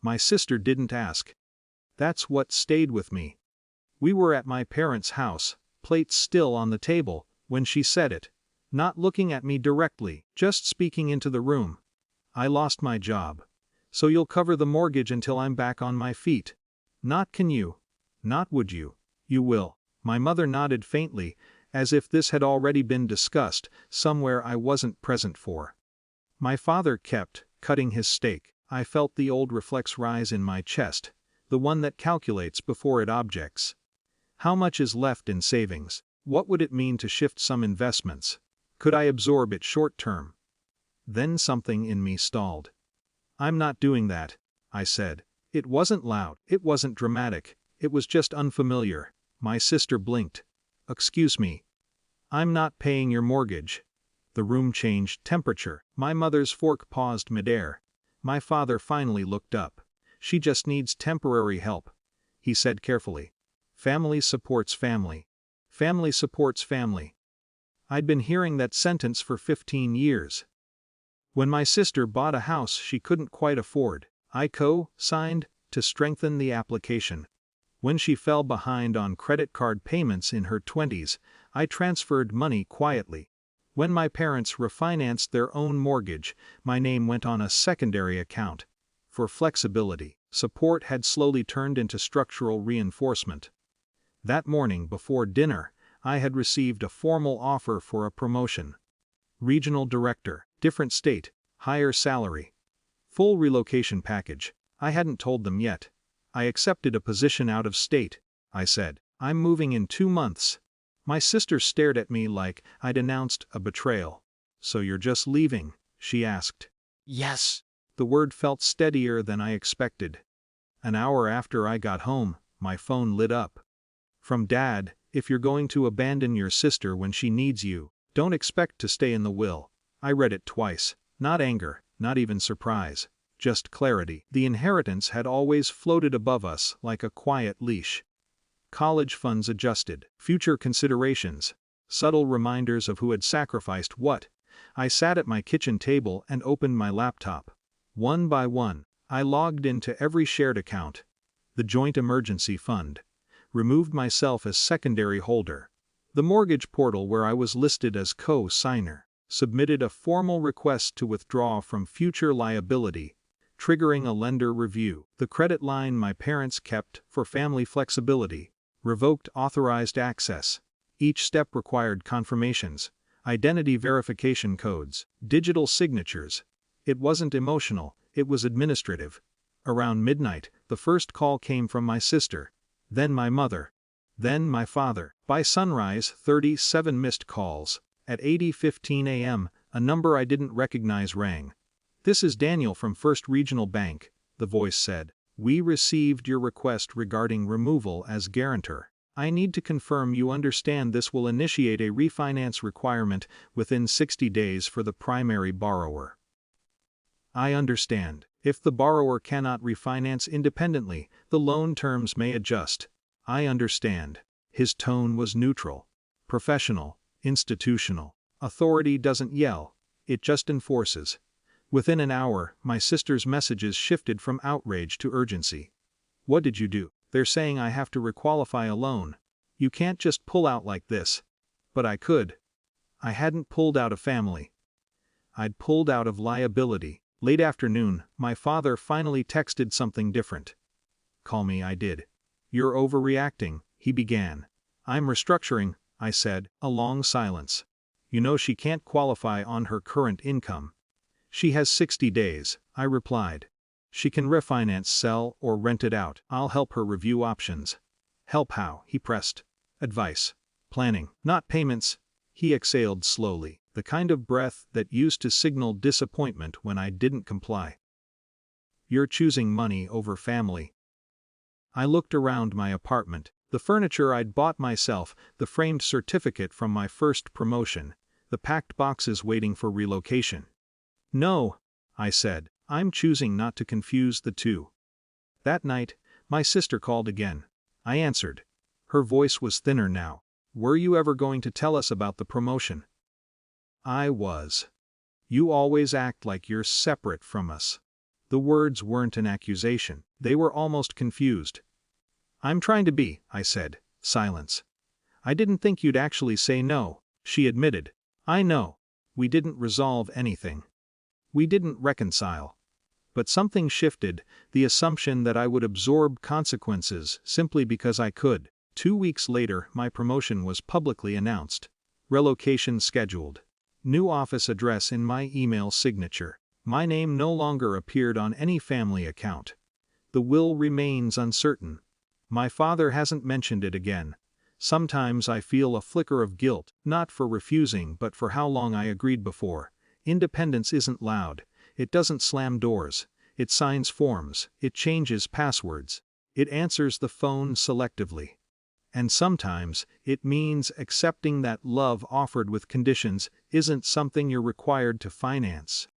My sister didn't ask. That's what stayed with me. We were at my parents' house, plates still on the table, when she said it, not looking at me directly, just speaking into the room. I lost my job. So you'll cover the mortgage until I'm back on my feet. Not can you. Not would you. You will. My mother nodded faintly, as if this had already been discussed, somewhere I wasn't present for. My father kept cutting his steak. I felt the old reflex rise in my chest, the one that calculates before it objects. How much is left in savings? What would it mean to shift some investments? Could I absorb it short term? Then something in me stalled. I'm not doing that, I said. It wasn't loud, it wasn't dramatic, it was just unfamiliar. My sister blinked. Excuse me. I'm not paying your mortgage. The room changed temperature. My mother's fork paused midair. My father finally looked up. She just needs temporary help, he said carefully. Family supports family. Family supports family. I'd been hearing that sentence for 15 years. When my sister bought a house she couldn't quite afford, I co-signed to strengthen the application. When she fell behind on credit card payments in her 20s, I transferred money quietly. When my parents refinanced their own mortgage, my name went on a secondary account. For flexibility, support had slowly turned into structural reinforcement. That morning before dinner, I had received a formal offer for a promotion. Regional director, different state, higher salary. Full relocation package. I hadn't told them yet. I accepted a position out of state, I said. I'm moving in 2 months. My sister stared at me like I'd announced a betrayal. So you're just leaving? She asked. Yes. The word felt steadier than I expected. An hour after I got home, my phone lit up. From Dad, if you're going to abandon your sister when she needs you, don't expect to stay in the will. I read it twice. Not anger, not even surprise. Just clarity. The inheritance had always floated above us like a quiet leash. College funds adjusted. Future considerations. Subtle reminders of who had sacrificed what. I sat at my kitchen table and opened my laptop. One by one, I logged into every shared account. The joint emergency fund. Removed myself as secondary holder. The mortgage portal where I was listed as co-signer. Submitted a formal request to withdraw from future liability, triggering a lender review. The credit line my parents kept for family flexibility. Revoked authorized access. Each step required confirmations, identity verification codes, digital signatures. It wasn't emotional, it was administrative. Around midnight, the first call came from my sister, then my mother, then my father. By sunrise, 37 missed calls. At 8:15 a.m., a number I didn't recognize rang. This is Daniel from First Regional Bank, the voice said. We received your request regarding removal as guarantor. I need to confirm you understand this will initiate a refinance requirement within 60 days for the primary borrower. I understand. If the borrower cannot refinance independently, the loan terms may adjust. I understand. His tone was neutral. Professional. Institutional. Authority doesn't yell, it just enforces. Within an hour, my sister's messages shifted from outrage to urgency. What did you do? They're saying I have to requalify a loan. You can't just pull out like this. But I could. I hadn't pulled out of family. I'd pulled out of liability. Late afternoon, my father finally texted something different. Call me, I did. You're overreacting, he began. I'm restructuring, I said. A long silence. You know she can't qualify on her current income. She has 60 days, I replied. She can refinance, sell, or rent it out. I'll help her review options. Help how? He pressed. Advice. Planning. Not payments. He exhaled slowly, the kind of breath that used to signal disappointment when I didn't comply. You're choosing money over family. I looked around my apartment. The furniture I'd bought myself, the framed certificate from my first promotion, the packed boxes waiting for relocation. No, I said, I'm choosing not to confuse the two. That night, my sister called again. I answered. Her voice was thinner now. Were you ever going to tell us about the promotion? I was. You always act like you're separate from us. The words weren't an accusation. They were almost confused. "I'm trying to be," I said. Silence. "I didn't think you'd actually say no," she admitted. "I know. We didn't resolve anything. We didn't reconcile. But something shifted, the assumption that I would absorb consequences simply because I could." 2 weeks later, my promotion was publicly announced. Relocation scheduled. New office address in my email signature. My name no longer appeared on any family account. The will remains uncertain. My father hasn't mentioned it again. Sometimes I feel a flicker of guilt, not for refusing but for how long I agreed before. Independence isn't loud. It doesn't slam doors. It signs forms. It changes passwords. It answers the phone selectively. And sometimes, it means accepting that love offered with conditions isn't something you're required to finance.